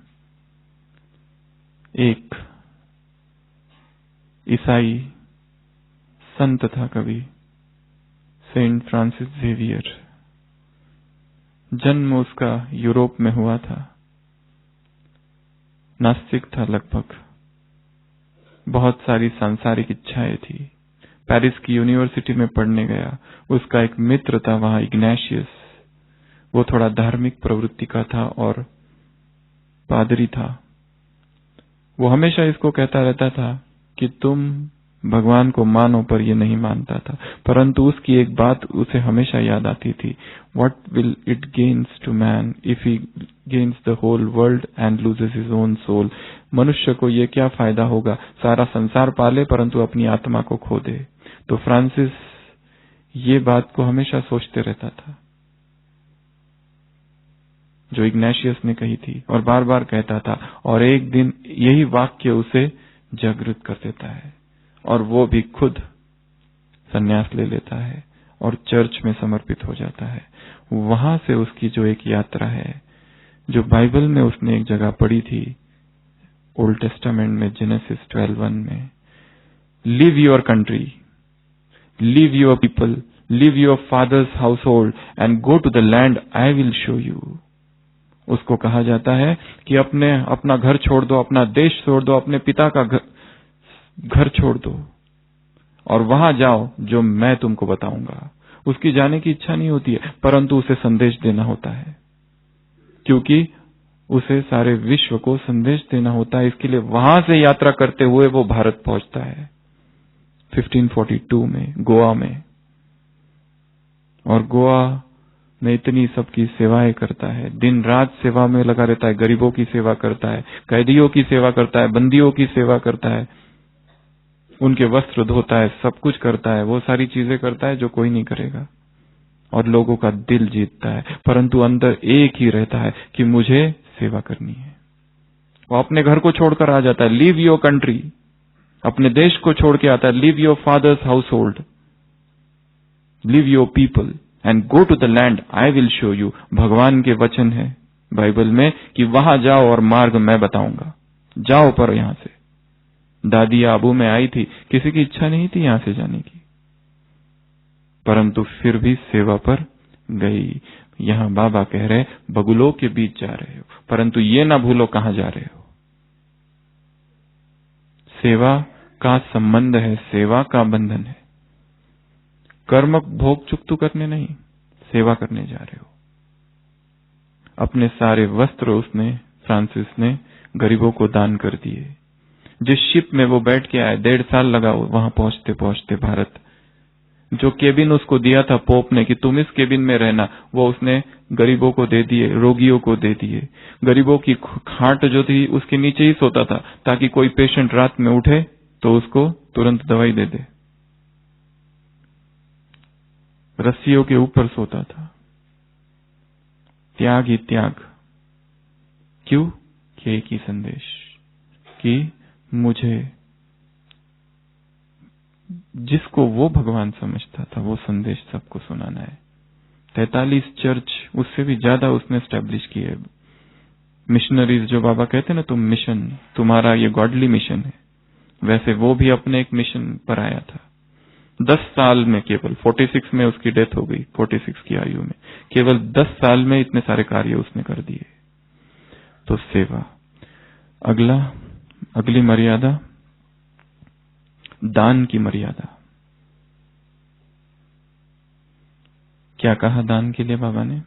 एक ईसाई संत था कवि, सेंट फ्रांसिस जेवियर। जन्म उसका यूरोप में हुआ था, नास्तिक था लगभग, बहुत सारी सांसारिक इच्छाएं थी। पेरिस की यूनिवर्सिटी में पढ़ने गया। उसका एक मित्र था वहां, इग्नाशियस। वो थोड़ा धार्मिक प्रवृत्ति का था और पादरी था। वो हमेशा इसको कहता रहता था कि तुम भगवान को मानो, पर ये नहीं मानता था। परंतु उसकी एक बात उसे हमेशा याद आती थी, what will it gains to man if he gains the whole world and loses his own soul. मनुष्य को ये क्या फायदा होगा, सारा संसार पाले परंतु अपनी आत्मा को खो दे। तो फ्रांसिस ये बात को हमेशा सोचते रहता था जो इग्नाशियस ने कही थी, और बार बार कहता था। और एक दिन यही वाक्य उसे जागृत कर देता है, और वो भी खुद संन्यास ले लेता है और चर्च में समर्पित हो जाता है। वहां से उसकी जो एक यात्रा है, जो बाइबल में उसने एक जगह पढ़ी थी, ओल्ड टेस्टामेंट में, जेनेसिस 12:1 में, leave your country, leave your people, leave your father's household and go to the land I will show you. उसको कहा जाता है कि अपना घर छोड़ दो, अपना देश छोड़ दो, अपने पिता का घर छोड़ दो और वहां जाओ जो मैं तुमको बताऊंगा। उसकी जाने की इच्छा नहीं होती है, परंतु उसे संदेश देना होता है, क्योंकि उसे सारे विश्व को संदेश देना होता है। इसके लिए वहां से यात्रा करते हुए वो भारत पहुंचता है 1542 में, गोवा में। और गोवा में इतनी सबकी सेवाएं करता है, दिन रात सेवा में लगा रहता है। गरीबों की सेवा करता है, कैदियों की सेवा करता है, बंदियों की सेवा करता है। उनके वस्त्र धोता है, सब कुछ करता है, वो सारी चीजें करता है जो कोई नहीं करेगा, और लोगों का दिल जीतता है, परंतु अंदर एक ही रहता है कि मुझे सेवा करनी है। वो अपने घर को छोड़कर आ जाता है, लीव योर कंट्री, अपने देश को छोड़ के आता है, leave your father's household, leave your people and go to the land I will show you. भगवान के वचन है बाइबल में कि वहां जाओ और मार्ग मैं बताऊंगा, जाओ पर यहां से। दादी आबू में आई थी, किसी की इच्छा नहीं थी यहां से जाने की, परंतु फिर भी सेवा पर गई। यहां बाबा कह रहे बगुलों के बीच जा रहे हो, परंतु ये ना भूलो कहां जा रहे हो। सेवा का संबंध है, सेवा का बंधन है। कर्म भोग चुकतू करने नहीं, सेवा करने जा रहे हो। अपने सारे वस्त्र उसने, फ्रांसिस ने, गरीबों को दान कर दिए। जिस शिप में वो बैठ के आए, 1.5 साल लगा वहां पहुंचते पहुंचते भारत। जो केबिन उसको दिया था पोप ने कि तुम इस केबिन में रहना, वो उसने गरीबों को दे दिए, रोगियों को दे दिए। गरीबों की खाट जो थी उसके नीचे ही सोता था, ताकि कोई पेशेंट रात में उठे तो उसको तुरंत दवाई दे दे। रस्सियों के ऊपर सोता था। त्याग ही त्याग। क्यों? कि एक ही संदेश कि मुझे, जिसको वो भगवान समझता था, वो संदेश सबको सुनाना है। 43 चर्च, उससे भी ज्यादा उसने स्टैब्लिश किए। मिशनरीज जो बाबा कहते हैं ना, तुम मिशन, तुम्हारा ये गॉडली मिशन है, वैसे वो भी अपने एक मिशन पर आया था। 10 साल में, केवल 46 में उसकी डेथ हो गई, 46 की आयु में, केवल 10 साल में इतने सारे कार्य उसने कर दिए। तो सेवा। अगली मर्यादा, दान की मर्यादा। क्या कहा दान के लिए बाबा ने?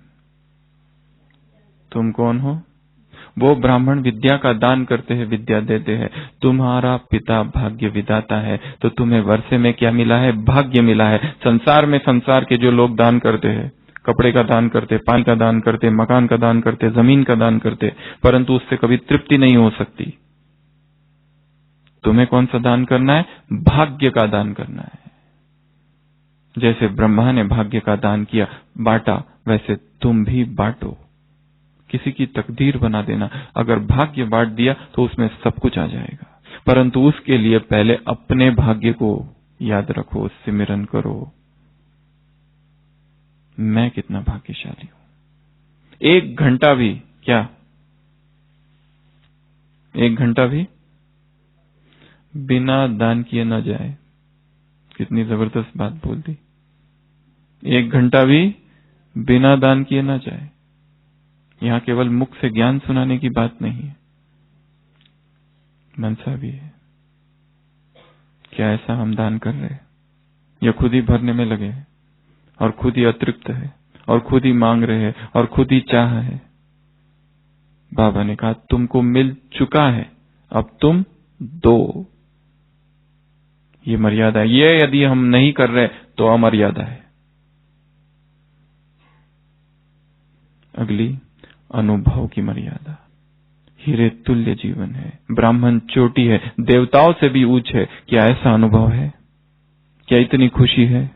तुम कौन हो? वो ब्राह्मण विद्या का दान करते हैं, विद्या देते हैं। तुम्हारा पिता भाग्य विधाता है, तो तुम्हें वर्षे में क्या मिला है? भाग्य मिला है। संसार में, संसार के जो लोग दान करते हैं, कपड़े का दान करते, पानी का दान करते, मकान का दान करते, जमीन का दान करते, परंतु उससे कभी तृप्ति नहीं हो सकती। तुम्हें कौन सा दान करना है? भाग्य का दान करना है। जैसे ब्रह्मा ने भाग्य का दान किया, बांटा, वैसे तुम भी बांटो। किसी की तकदीर बना देना। अगर भाग्य बांट दिया तो उसमें सब कुछ आ जाएगा, परंतु उसके लिए पहले अपने भाग्य को याद रखो, सिमरन करो, मैं कितना भाग्यशाली हूं। 1 घंटा भी, क्या 1 घंटा भी बिना दान किए न जाए। कितनी जबरदस्त बात बोल दी। 1 घंटा भी बिना दान किए न जाए। यहां केवल मुख से ज्ञान सुनाने की बात नहीं है, मनसा भी है। क्या ऐसा हम दान कर रहे हैं, या खुद ही भरने में लगे हैं, और खुद ही अतृप्त है, और खुद ही मांग रहे हैं, और खुद ही चाह है? बाबा ने कहा तुमको मिल चुका है, अब तुम दो। ये मर्यादा है। ये यदि हम नहीं कर रहे तो अमर्यादा है। अगली, अनुभव की मर्यादा। हीरे तुल्य जीवन है, ब्राह्मण चोटी है, देवताओं से भी ऊंच है। क्या ऐसा अनुभव है? क्या इतनी खुशी है?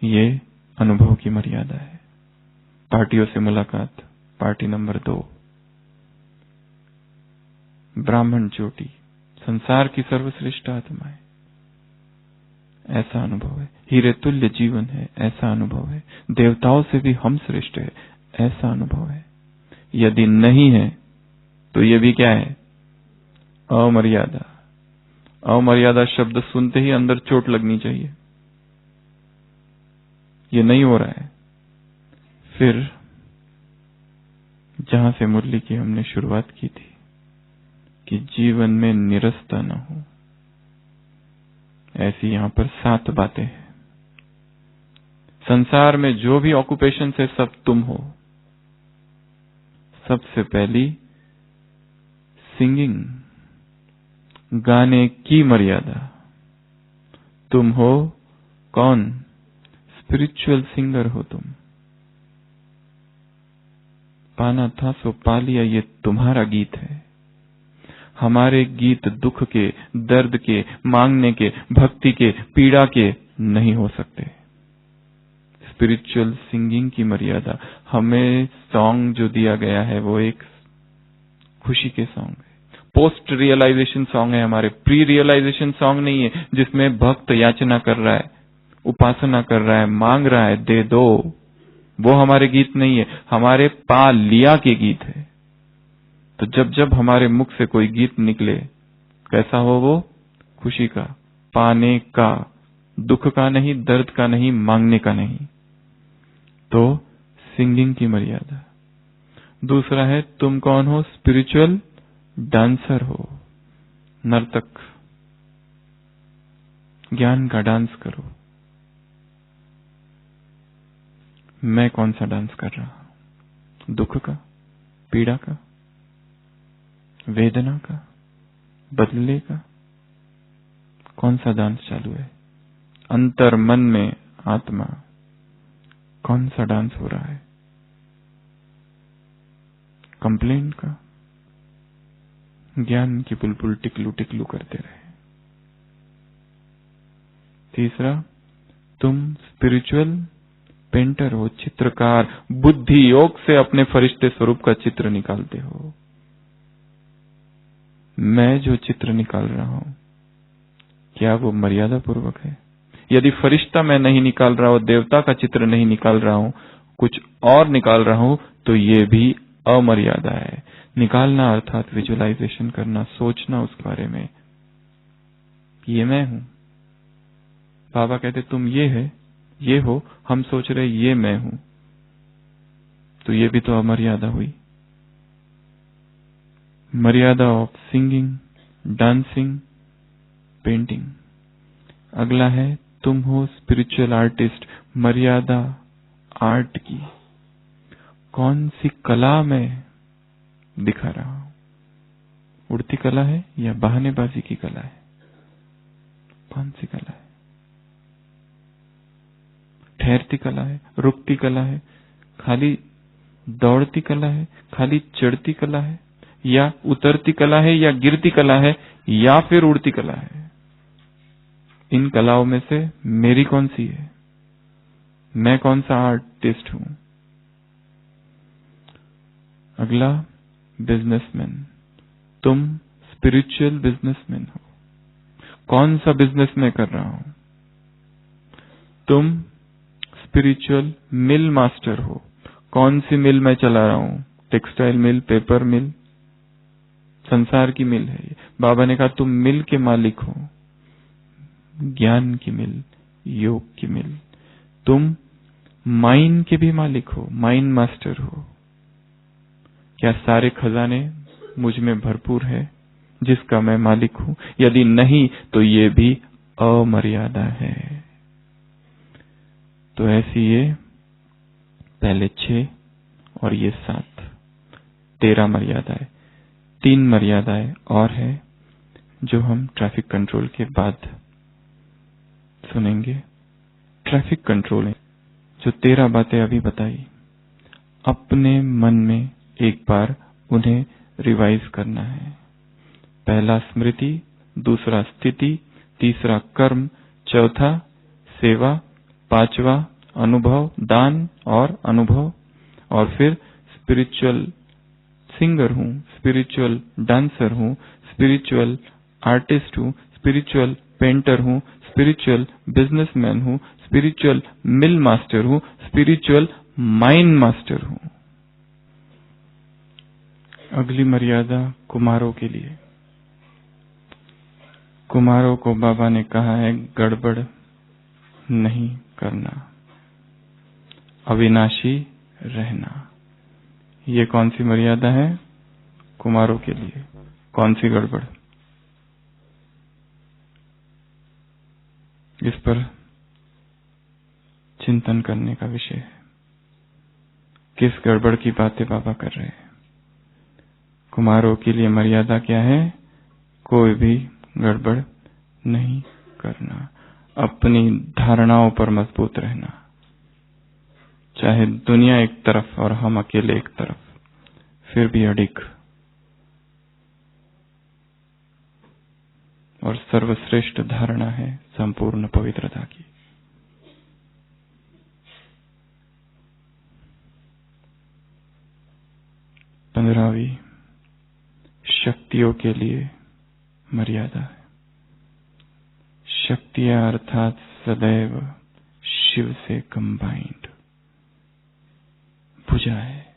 ये अनुभव की मर्यादा है। पार्टियों से मुलाकात, पार्टी नंबर 2। ब्राह्मण चोटी, संसार की सर्वश्रेष्ठ आत्मा है, ऐसा अनुभव है। हीरे तुल्य जीवन है, ऐसा अनुभव है। देवताओं से भी हम श्रेष्ठ है, ऐसा अनुभव है। यदि नहीं है तो ये भी क्या है? अमर्यादा। अमर्यादा शब्द सुनते ही अंदर चोट लगनी चाहिए। ये नहीं हो रहा है। फिर जहां से मुरली की हमने शुरुआत की थी कि जीवन में निरसता न हो, ऐसी यहां पर 7 बातें हैं। संसार में जो भी ऑक्यूपेशन है सब तुम हो। सबसे पहली सिंगिंग, गाने की मर्यादा। तुम हो कौन? स्पिरिचुअल सिंगर हो तुम। पाना था सो पा लिया, ये तुम्हारा गीत है। हमारे गीत दुख के, दर्द के, मांगने के, भक्ति के, पीड़ा के नहीं हो सकते। स्पिरिचुअल सिंगिंग की मर्यादा, हमें सॉन्ग जो दिया गया है वो एक खुशी के सॉन्ग है, पोस्ट रियलाइजेशन सॉन्ग है, हमारे प्री रियलाइजेशन सॉन्ग नहीं है जिसमें भक्त याचना कर रहा है, उपासना कर रहा है, मांग रहा है दे दो। वो हमारे गीत नहीं है, हमारे पा लिया के गीत है। तो जब जब हमारे मुख से कोई गीत निकले, कैसा हो वो? खुशी का, पाने का, दुख का नहीं, दर्द का नहीं, मांगने का नहीं। तो सिंगिंग की मर्यादा। दूसरा है तुम कौन हो? स्पिरिचुअल डांसर हो, नर्तक, ज्ञान का डांस करो। मैं कौन सा डांस कर रहा हूं? दुख का, पीड़ा का, वेदना का, बदले का? कौन सा डांस चालू है? अंतर मन में आत्मा कौन सा डांस हो रहा है? कंप्लेंट का? ज्ञान की बुलबुल टिकलू टिकलू करते रहे। तीसरा, तुम स्पिरिचुअल पेंटर हो, चित्रकार, बुद्धि योग से अपने फरिश्ते स्वरूप का चित्र निकालते हो। मैं जो चित्र निकाल रहा हूं, क्या वो मर्यादा पूर्वक है? यदि फरिश्ता मैं नहीं निकाल रहा हूं, देवता का चित्र नहीं निकाल रहा हूं, कुछ और निकाल रहा हूं, तो ये भी अमर्यादा है। निकालना अर्थात विजुअलाइजेशन करना, सोचना उस बारे में, ये मैं हूं। बाबा कहते तुम ये है, ये हो, हम सोच रहे ये मैं हूं, तो ये भी तो अमर्यादा हुई। मर्यादा ऑफ सिंगिंग, डांसिंग, पेंटिंग। अगला है तुम हो स्पिरिचुअल आर्टिस्ट, मर्यादा आर्ट की। कौन सी कला में दिखा रहा हूं? उड़ती कला है या बहानेबाजी की कला है? कौन सी कला है? ठहरती कला है, रुकती कला है, खाली दौड़ती कला है, खाली चढ़ती कला है, या उतरती कला है, या गिरती कला है, या फिर उड़ती कला है? इन कलाओं में से मेरी कौन सी है? मैं कौन सा आर्टिस्ट हूं? अगला, बिजनेसमैन। तुम स्पिरिचुअल बिजनेसमैन हो। कौन सा बिजनेस मैं कर रहा हूं? तुम स्पिरिचुअल मिल मास्टर हो। कौन सी मिल मैं चला रहा हूं? टेक्सटाइल मिल, पेपर मिल, संसार की मिल है ये। बाबा ने कहा तुम मिल के मालिक हो, ज्ञान की मिल, योग की मिल। तुम माइन के भी मालिक हो, माइन मास्टर हो। क्या सारे खजाने मुझ में भरपूर है जिसका मैं मालिक हूं? यदि नहीं तो ये भी अमर्यादा है। तो ऐसी ये पहले 6 और ये 7, 13 मर्यादा है। 3 मर्यादाएं और है जो हम ट्रैफिक कंट्रोल के बाद सुनेंगे। ट्रैफिक कंट्रोल जो 13 बातें अभी बताई, अपने मन में एक बार उन्हें रिवाइज करना है। पहला स्मृति, दूसरा स्थिति, तीसरा कर्म, चौथा सेवा, पांचवा अनुभव, दान और अनुभव, और फिर स्पिरिचुअल सिंगर हूं, स्पिरिचुअल डांसर हूं, स्पिरिचुअल आर्टिस्ट हूं, स्पिरिचुअल पेंटर हूं, स्पिरिचुअल बिजनेसमैन हूं, स्पिरिचुअल मिल मास्टर हूं, स्पिरिचुअल माइंड मास्टर हूं। अगली मर्यादा कुमारों के लिए। कुमारों को बाबा ने कहा है गड़बड़ नहीं करना, अविनाशी रहना। ये कौन सी मर्यादा है कुमारों के लिए? कौन सी गड़बड़? इस पर चिंतन करने का विषय है। किस गड़बड़ की बातें बाबा कर रहे हैं? कुमारों के लिए मर्यादा क्या है? कोई भी गड़बड़ नहीं करना, अपनी धारणाओं पर मजबूत रहना, चाहे दुनिया एक तरफ और हम अकेले एक तरफ, फिर भी अडिग। और सर्वश्रेष्ठ धारणा है संपूर्ण पवित्रता की। पंद्रहवीं, शक्तियों के लिए मर्यादा है। शक्तियां अर्थात सदैव शिव से कंबाइंड भुजा है।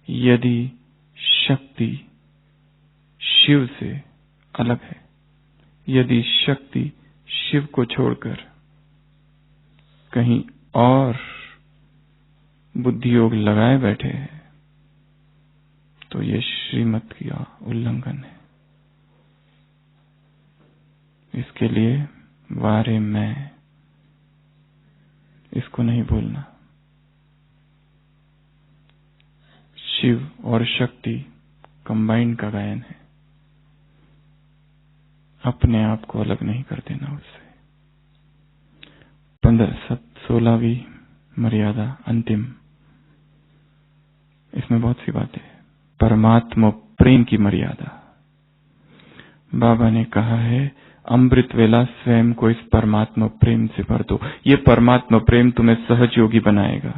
यदि शक्ति शिव से अलग है, यदि शक्ति शिव को छोड़कर कहीं और बुद्धि योग लगाए बैठे हैं, तो ये श्रीमत का उल्लंघन है। इसके लिए वारे मैं, इसको नहीं भूलना। शिव और शक्ति कंबाइंड का गायन है, अपने आप को अलग नहीं कर देना उससे। 16वीं मर्यादा, अंतिम, इसमें बहुत सी बातें। परमात्मा प्रेम की मर्यादा। बाबा ने कहा है, अमृत वेला स्वयं को इस परमात्मा प्रेम से भर दो। ये परमात्मा प्रेम तुम्हें सहज योगी बनाएगा।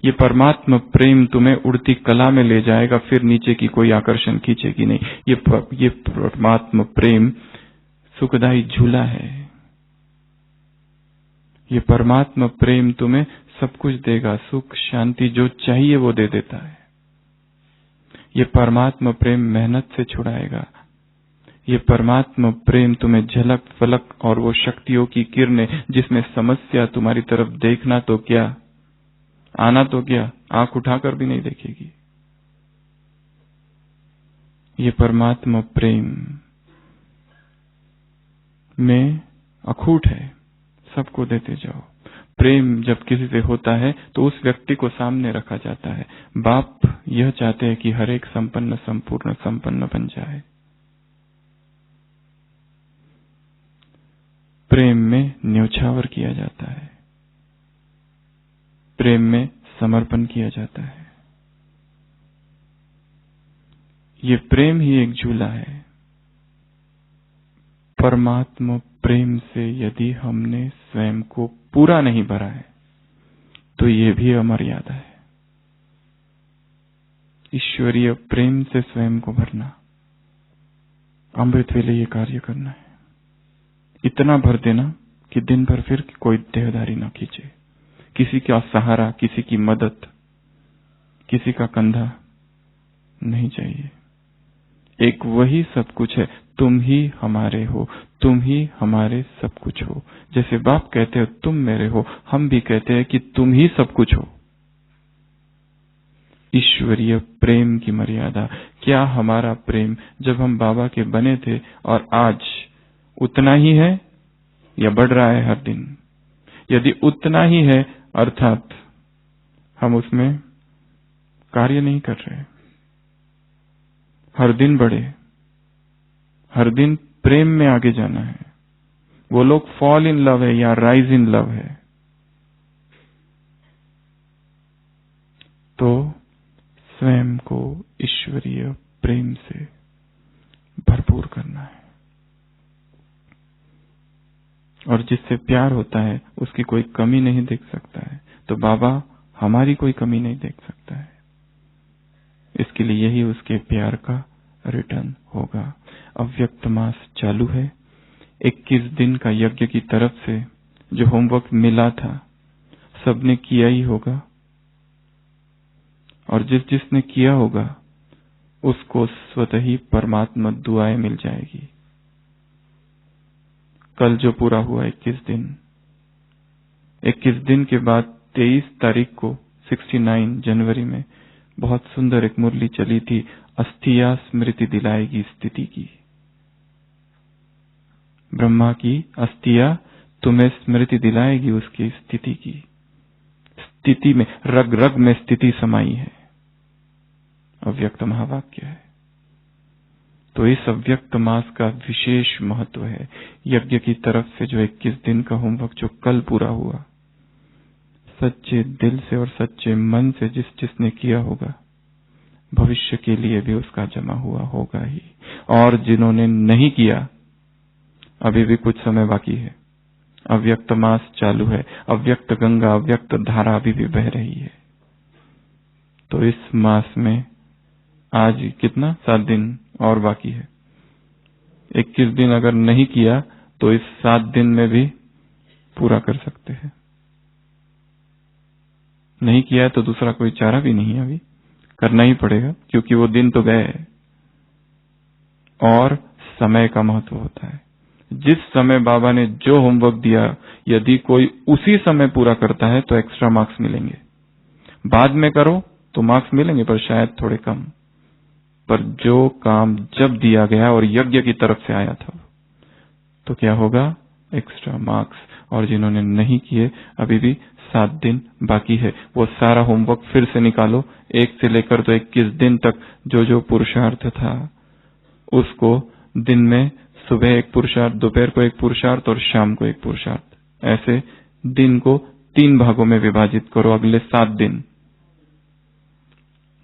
ये परमात्मा प्रेम तुम्हें उड़ती कला में ले जाएगा, फिर नीचे की कोई आकर्षण खींचेगी नहीं। ये परमात्मा प्रेम सुखदायी झूला है। ये परमात्मा प्रेम तुम्हें सब कुछ देगा, सुख शांति जो चाहिए वो दे देता है। ये परमात्मा प्रेम मेहनत से छुड़ाएगा। ये परमात्मा प्रेम तुम्हें झलक फलक और वो शक्तियों की किरणें, जिसमें समस्या तुम्हारी तरफ देखना तो क्या, आना तो क्या, आंख उठाकर भी नहीं देखेगी। ये परमात्मा प्रेम में अखूट है, सबको देते जाओ। प्रेम जब किसी से होता है तो उस व्यक्ति को सामने रखा जाता है। बाप यह चाहते हैं कि हर एक संपन्न संपूर्ण संपन्न बन जाए। प्रेम में न्योछावर किया जाता है, प्रेम में समर्पण किया जाता है। ये प्रेम ही एक झूला है। परमात्मा प्रेम से यदि हमने स्वयं को पूरा नहीं भरा है तो ये भी अमर्यादा है। ईश्वरीय प्रेम से स्वयं को भरना, अमृत वेले ये कार्य करना है। इतना भर देना कि दिन भर फिर कोई देहधारी ना खींचे, किसी का सहारा, किसी की मदद, किसी का कंधा नहीं चाहिए। एक वही सब कुछ है, तुम ही हमारे हो, तुम ही हमारे सब कुछ हो। जैसे बाप कहते हो तुम मेरे हो, हम भी कहते हैं कि तुम ही सब कुछ हो। ईश्वरीय प्रेम की मर्यादा। क्या हमारा प्रेम जब हम बाबा के बने थे और आज उतना ही है या बढ़ रहा है हर दिन? यदि उतना ही है अर्थात हम उसमें कार्य नहीं कर रहे। हर दिन बढ़े, हर दिन प्रेम में आगे जाना है। वो लोग फॉल इन लव है या राइज इन लव है। तो स्वयं को ईश्वरीय प्रेम से भरपूर करना है। और जिससे प्यार होता है उसकी कोई कमी नहीं देख सकता है, तो बाबा हमारी कोई कमी नहीं देख सकता है। इसके लिए यही उसके प्यार का रिटर्न होगा। अव्यक्त मास चालू है। 21 दिन का यज्ञ की तरफ से जो होमवर्क मिला था सबने किया ही होगा, और जिसने किया होगा उसको स्वतः ही परमात्मा दुआएं मिल जाएगी। कल जो पूरा हुआ 21 दिन के बाद 23 तारीख को 69 जनवरी में बहुत सुंदर एक मुरली चली थी, अस्थिया स्मृति दिलाएगी स्थिति की। ब्रह्मा की अस्थिया तुम्हें स्मृति दिलाएगी उसकी स्थिति की। स्थिति में रग रग में स्थिति समाई है, अव्यक्त महावाक्य है। तो इस अव्यक्त मास का विशेष महत्व है। यज्ञ की तरफ से जो 21 दिन का होमवर्क जो कल पूरा हुआ, सच्चे दिल से और सच्चे मन से जिसने किया होगा, भविष्य के लिए भी उसका जमा हुआ होगा ही। और जिन्होंने नहीं किया अभी भी कुछ समय बाकी है। अव्यक्त मास चालू है, अव्यक्त गंगा, अव्यक्त धारा अभी भी बह रही है। तो इस मास में आज कितना 7 दिन और बाकी है। 21 दिन अगर नहीं किया तो इस 7 दिन में भी पूरा कर सकते हैं। नहीं किया है तो दूसरा कोई चारा भी नहीं है, अभी करना ही पड़ेगा, क्योंकि वो दिन तो गए। और समय का महत्व होता है। जिस समय बाबा ने जो होमवर्क दिया, यदि कोई उसी समय पूरा करता है तो एक्स्ट्रा मार्क्स मिलेंगे। बाद में करो तो मार्क्स मिलेंगे, पर शायद थोड़े कम। पर जो काम जब दिया गया और यज्ञ की तरफ से आया था, तो क्या होगा? Extra marks. और जिन्होंने नहीं किए, अभी भी 7 दिन बाकी है। वो सारा होमवर्क फिर से निकालो। 1 से लेकर तो 21 दिन तक जो जो पुरुषार्थ था, उसको दिन में सुबह एक पुरुषार्थ, दोपहर को एक पुरुषार्थ और शाम को एक पुरुषार्थ, ऐसे दिन को 3 भागों में विभाजित करो अगले 7 दिन।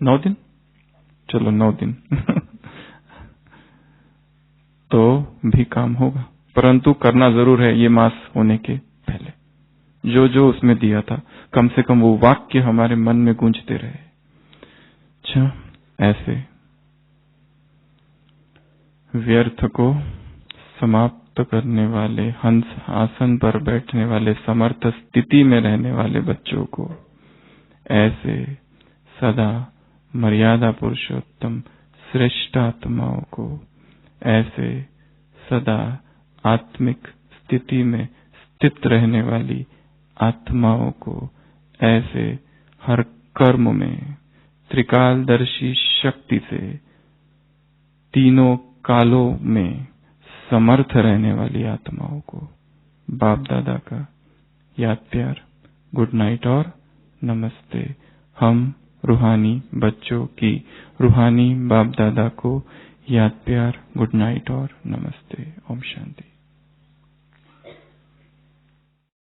9 दिन, चलो 9 दिन तो भी काम होगा, परंतु करना जरूर है ये मास होने के पहले। जो जो उसमें दिया था, कम से कम वो वाक्य हमारे मन में गूंजते रहे। अच्छा, ऐसे व्यर्थ को समाप्त करने वाले, हंस आसन पर बैठने वाले, समर्थ स्थिति में रहने वाले बच्चों को, ऐसे सदा मर्यादा पुरुषोत्तम श्रेष्ठ आत्माओं को, ऐसे सदा आत्मिक स्थिति में स्थित रहने वाली आत्माओं को, ऐसे हर कर्म में त्रिकालदर्शी शक्ति से तीनों कालों में समर्थ रहने वाली आत्माओं को बाप दादा का याद प्यार, गुड नाइट और नमस्ते। हम रूहानी बच्चों की रूहानी बाप दादा को याद प्यार, गुड नाइट और नमस्ते। ओम शांति।